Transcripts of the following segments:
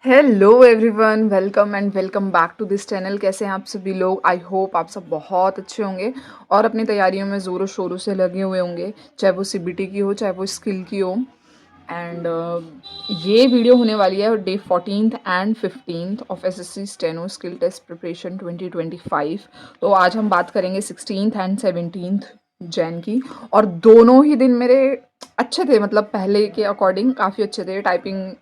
Hello everyone, welcome and welcome back to this channel. कैसे हैं आप सभी लोग? आई होप आप सब बहुत अच्छे होंगे और अपनी तैयारियों में ज़ोरों शोरों से लगे हुए होंगे, चाहे वो सीबीटी की हो चाहे वो स्किल की हो। एंड ये वीडियो होने वाली है day 14th and 15th of SSC steno skill test preparation 2025। तो आज हम बात करेंगे 16th एंड 17th जैन की। और दोनों ही दिन मेरे अच्छे थे, मतलब पहले के अकॉर्डिंग काफ़ी अच्छे थे। टाइपिंग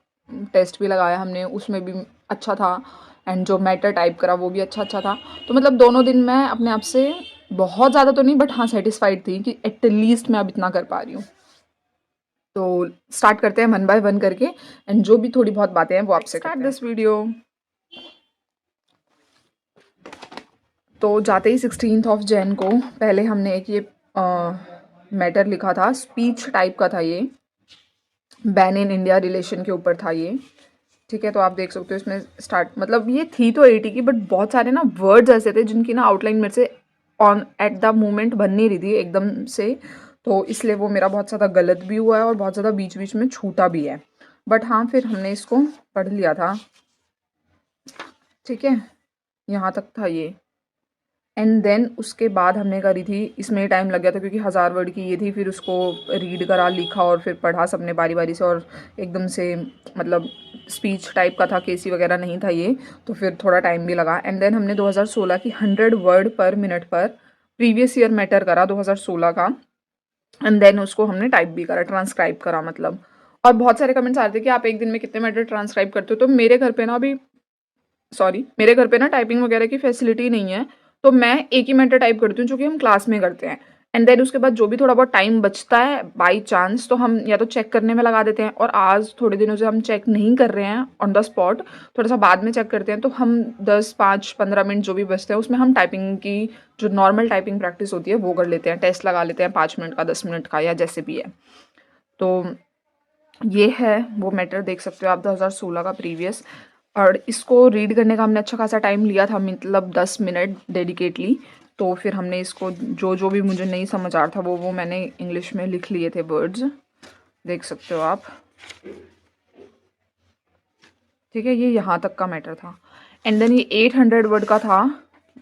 टेस्ट भी लगाया हमने, उसमें भी अच्छा था। एंड जो मैटर टाइप करा वो भी अच्छा अच्छा था। तो मतलब दोनों दिन मैं अपने आप से बहुत ज़्यादा तो नहीं, बट हाँ सेटिस्फाइड थी कि एटलीस्ट मैं अब इतना कर पा रही हूँ। तो स्टार्ट करते हैं वन बाय वन करके, एंड जो भी थोड़ी बहुत बातें हैं वो आपसे स्टार्ट दिस वीडियो। तो जाते ही 16th ऑफ जैन को पहले हमने एक ये मैटर लिखा था, स्पीच टाइप का था ये, बैन इन इंडिया रिलेशन के ऊपर था ये। ठीक है, तो आप देख सकते हो इसमें स्टार्ट, मतलब ये थी तो 80 की, बट बहुत सारे ना वर्ड्स ऐसे थे जिनकी ना आउटलाइन मेरे से ऑन एट द मोमेंट बन नहीं रही थी एकदम से। तो इसलिए वो मेरा बहुत ज़्यादा गलत भी हुआ है और बहुत ज़्यादा बीच बीच में छूटा भी है। बट हाँ, फिर हमने इसको पढ़ लिया था। ठीक है, यहाँ तक था ये। एंड देन उसके बाद हमने करी थी, इसमें टाइम लग गया था क्योंकि 1000 वर्ड की ये थी। फिर उसको रीड करा, लिखा और फिर पढ़ा सबने बारी बारी से, और एकदम से मतलब स्पीच टाइप का था, केसी वगैरह नहीं था ये। तो फिर थोड़ा टाइम भी लगा। एंड देन हमने 2016 की 100 वर्ड पर मिनट पर प्रीवियस ईयर मैटर करा 2016 का। एंड देन उसको हमने टाइप भी करा, ट्रांसक्राइब करा मतलब। और बहुत सारे कमेंट्स आ रहे थे कि आप एक दिन में कितने मैटर ट्रांसक्राइब करते हो। तो मेरे घर पे ना अभी, सॉरी, मेरे घर पे ना टाइपिंग वगैरह की फैसिलिटी नहीं है। तो मैं एक ही मैटर टाइप करती हूँ जो कि हम क्लास में करते हैं। एंड देन उसके बाद जो भी थोड़ा बहुत टाइम बचता है बाई चांस, तो हम या तो चेक करने में लगा देते हैं। और आज थोड़े दिनों से हम चेक नहीं कर रहे हैं ऑन द स्पॉट, थोड़ा सा बाद में चेक करते हैं। तो हम 10 5 15 मिनट जो भी बचते हैं उसमें हम टाइपिंग की जो नॉर्मल टाइपिंग प्रैक्टिस होती है वो कर लेते हैं। टेस्ट लगा लेते हैं 5 मिनट का, 10 मिनट का, या जैसे भी है। तो ये है वो मैटर, देख सकते हो आप 2016 का प्रीवियस। और इसको रीड करने का हमने अच्छा खासा टाइम लिया था, मतलब 10 मिनट डेडिकेटली। तो फिर हमने इसको जो जो भी मुझे नहीं समझ आ रहा था वो मैंने इंग्लिश में लिख लिए थे वर्ड्स, देख सकते हो आप। ठीक है, ये यहाँ तक का मैटर था। एंड देन ये 800 वर्ड का था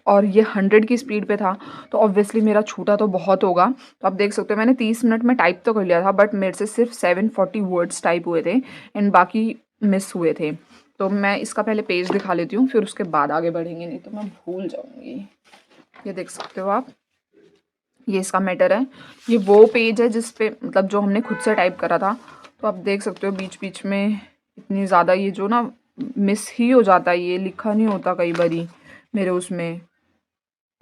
और ये 100 की स्पीड पे था। तो ऑब्वियसली मेरा छूटा तो बहुत होगा। तो आप देख सकते हो मैंने 30 मिनट में टाइप तो कर लिया था, बट मेरे से सिर्फ 740 वर्ड्स टाइप हुए थे एंड बाकी मिस हुए थे। तो मैं इसका पहले पेज दिखा लेती हूँ, फिर उसके बाद आगे बढ़ेंगे, नहीं तो मैं भूल जाऊँगी। ये देख सकते हो आप, ये इसका मैटर है। ये वो पेज है जिस पे मतलब जो हमने खुद से टाइप करा था। तो आप देख सकते हो बीच बीच में इतनी ज़्यादा ये जो ना मिस ही हो जाता है, ये लिखा नहीं होता कई बारी मेरे उसमें।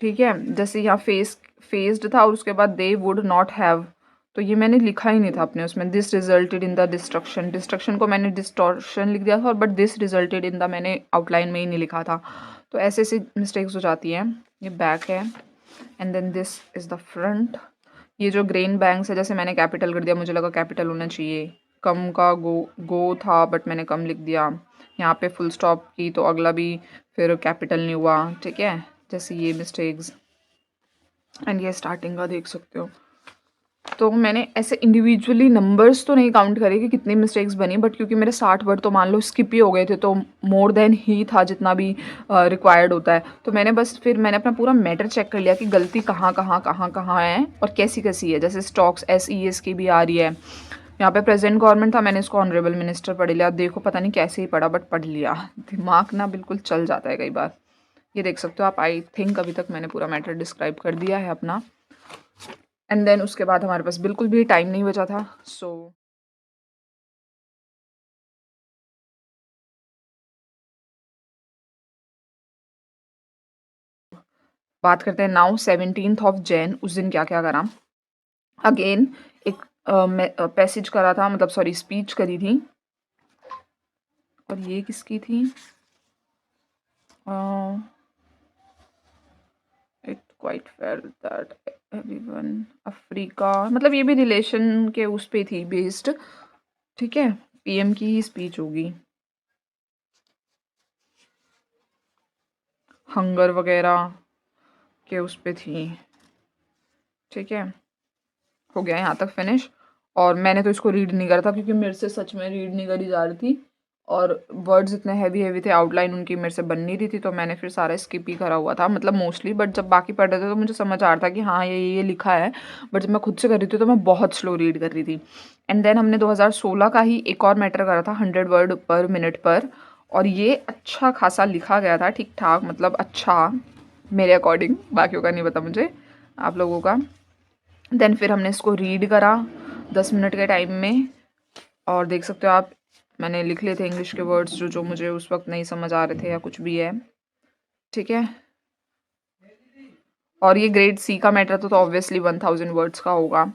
ठीक है, जैसे यहाँ फेस्ड था और उसके बाद दे वुड नॉट हैव, तो ये मैंने लिखा ही नहीं था अपने उसमें। This resulted in the destruction, destruction को मैंने डिस्टॉर्शन लिख दिया था, और but this resulted in the मैंने आउटलाइन में ही नहीं लिखा था। तो ऐसे ऐसी मिस्टेक्स हो जाती हैं। ये बैक है and then this is the front. ये जो ग्रेन बैंक्स है, जैसे मैंने कैपिटल कर दिया, मुझे लगा कैपिटल होना चाहिए। कम का गो था बट मैंने कम लिख दिया। यहाँ पे फुल स्टॉप की तो अगला भी फिर कैपिटल नहीं हुआ। ठीक है, जैसे ये मिस्टेक्स। एंड ये स्टार्टिंग का देख सकते हो। तो मैंने ऐसे इंडिविजुअली नंबर्स तो नहीं काउंट करे कि कितनी मिस्टेक्स बनी, बट क्योंकि मेरे 60 वर्ड तो मान लो स्किप ही हो गए थे, तो मोर देन ही था जितना भी रिक्वायर्ड होता है। तो मैंने बस फिर मैंने अपना पूरा मैटर चेक कर लिया कि गलती कहाँ कहाँ कहाँ कहाँ है और कैसी कैसी है। जैसे स्टॉक्स SES की भी आ रही है। यहाँ पे प्रेजेंट गवर्नमेंट था, मैंने इसको ऑनरेबल मिनिस्टर पढ़ लिया। देखो पता नहीं कैसे ही पढ़ा, बट पढ़ लिया। दिमाग ना बिल्कुल चल जाता है कई बार। ये देख सकते हो आप, आई थिंक अभी तक मैंने पूरा मैटर डिस्क्राइब कर दिया है अपना। एंड देन उसके बाद हमारे पास बिल्कुल भी टाइम नहीं बचा था। सो बात करते हैं नाउ 17th ऑफ जैन। उस दिन क्या क्या करा। अगेन एक पैसेज करा था, मतलब सॉरी स्पीच करी थी। और ये किसकी थी? It quite fair that everyone Africa, मतलब ये भी रिलेशन के उस पे थी बेस्ड। ठीक है, PM की ही स्पीच होगी। हंगर वगैरह के उस पे थी। ठीक है, हो गया यहाँ तक फिनिश। और मैंने तो इसको रीड नहीं करा था क्योंकि मेरे से सच में रीड नहीं करी जा रही थी। और वर्ड्स इतने हैवी थे, आउटलाइन उनकी मेरे से बन नहीं रही थी, तो मैंने फिर सारा स्किप ही करा हुआ था, मतलब मोस्टली। बट जब बाकी पढ़ रहे थे तो मुझे समझ आ रहा था कि हाँ ये लिखा है, बट जब मैं खुद से कर रही थी तो मैं बहुत स्लो रीड कर रही थी। एंड देन हमने 2016 का ही एक और मैटर करा था, 100 वर्ड पर मिनट पर, और ये अच्छा खासा लिखा गया था, ठीक ठाक, मतलब अच्छा मेरे अकॉर्डिंग, बाकियों का नहीं पता मुझे, आप लोगों का। देन फिर हमने इसको रीड करा 10 मिनट के टाइम में, और देख सकते हो आप मैंने लिख लिए थे इंग्लिश के वर्ड्स जो मुझे उस वक्त नहीं समझ आ रहे थे या कुछ भी है, ठीक है। और ये ग्रेड सी का मैटर तो ऑब्वियसली 1000 वर्ड्स का होगा।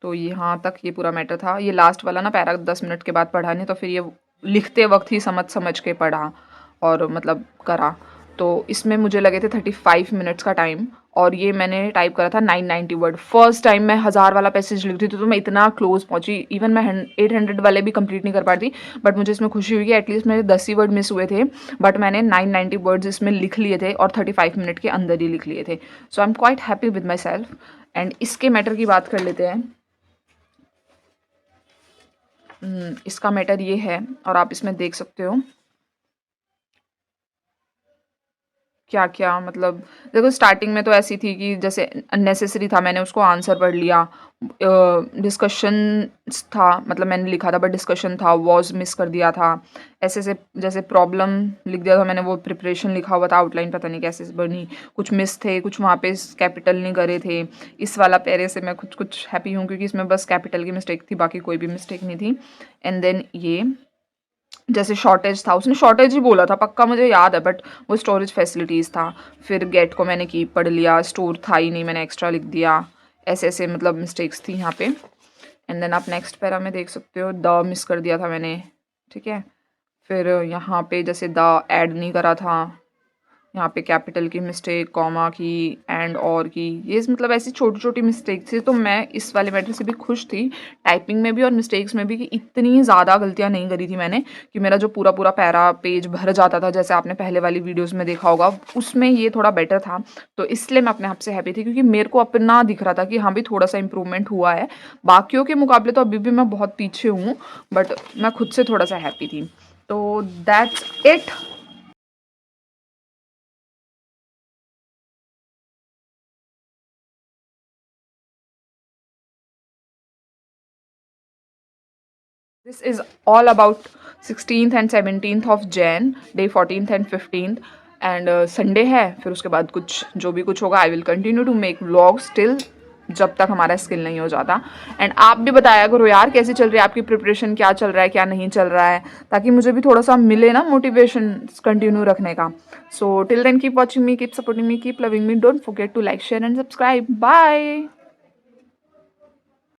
तो यहाँ तक ये पूरा मैटर था। ये लास्ट वाला ना पैरा 10 मिनट के बाद पढ़ा नहीं, तो फिर ये लिखते वक्त ही समझ के पढ़ा और मतलब करा। तो इसमें मुझे लगे थे 35 मिनट्स का टाइम, और ये मैंने टाइप करा था 990 वर्ड। फर्स्ट टाइम मैं 1000 वाला पैसेज लिख रही थी, तो मैं इतना क्लोज पहुंची। इवन मैं 800 वाले भी कंप्लीट नहीं कर पाती, बट मुझे इसमें खुशी हुई कि एटलीस्ट मेरे 10 ही वर्ड मिस हुए थे, बट मैंने 990 वर्ड्स इसमें लिख लिए थे और 35 मिनट के अंदर ही लिख लिए थे। So I am quite happy with myself. And इसके मैटर की बात कर लेते हैं। इसका मैटर ये है, और आप इसमें देख सकते हो क्या क्या, मतलब देखो स्टार्टिंग में तो ऐसी थी कि जैसे अननेसेसरी था, मैंने उसको आंसर पढ़ लिया। डिस्कशन था, मतलब मैंने लिखा था बट डिस्कशन था, वॉज मिस कर दिया था। ऐसे से जैसे प्रॉब्लम लिख दिया था मैंने, वो प्रिपरेशन लिखा हुआ था, आउटलाइन पता नहीं कैसे बनी, कुछ मिस थे, कुछ वहाँ पे कैपिटल नहीं करे थे। इस वाला पैरे से मैं कुछ हैप्पी हूँ क्योंकि इसमें बस कैपिटल की मिस्टेक थी, बाकी कोई भी मिस्टेक नहीं थी। एंड देन ये जैसे शॉर्टेज था, उसने शॉर्टेज ही बोला था पक्का, मुझे याद है, बट वो स्टोरेज फैसिलिटीज़ था। फिर गेट को मैंने की पढ़ लिया, स्टोर था ही नहीं, मैंने एक्स्ट्रा लिख दिया। ऐसे ऐसे मतलब मिस्टेक्स थी यहाँ पे। एंड देन आप नेक्स्ट पैरा में देख सकते हो द मिस कर दिया था मैंने, ठीक है। फिर यहाँ पे जैसे द ऐड नहीं करा था, यहाँ पे कैपिटल की मिस्टेक, कॉमा की, एंड और की, ये मतलब ऐसी छोटी छोटी मिस्टेक थी। तो मैं इस वाले मैटर से भी खुश थी, टाइपिंग में भी और मिस्टेक्स में भी, कि इतनी ज़्यादा गलतियाँ नहीं करी थी मैंने, कि मेरा जो पूरा पूरा पैरा पेज भर जाता था, जैसे आपने पहले वाली वीडियोज़ में देखा होगा, उसमें ये थोड़ा बेटर था। तो इसलिए मैं अपने आप से हैप्पी थी, क्योंकि मेरे को अपना दिख रहा था कि हाँ भी थोड़ा सा इंप्रूवमेंट हुआ है। बाकियों के मुकाबले तो अभी भी मैं बहुत पीछे हूँ, बट मैं खुद से थोड़ा सा हैप्पी थी। तो that's it. This is all about 16th and 17th of Jan, day 14th and 15th, and Sunday है। फिर उसके बाद कुछ जो भी कुछ होगा, I will continue to make vlogs till जब तक हमारा स्किल नहीं हो जाता। एंड आप भी बताया करो यार कैसी चल रही है आपकी प्रिपरेशन, क्या चल रहा है क्या नहीं चल रहा है, ताकि मुझे भी थोड़ा सा मिले ना मोटिवेशन कंटिन्यू रखने का। So till then keep watching me, keep supporting me, keep loving me, don't forget to like share and subscribe. Bye.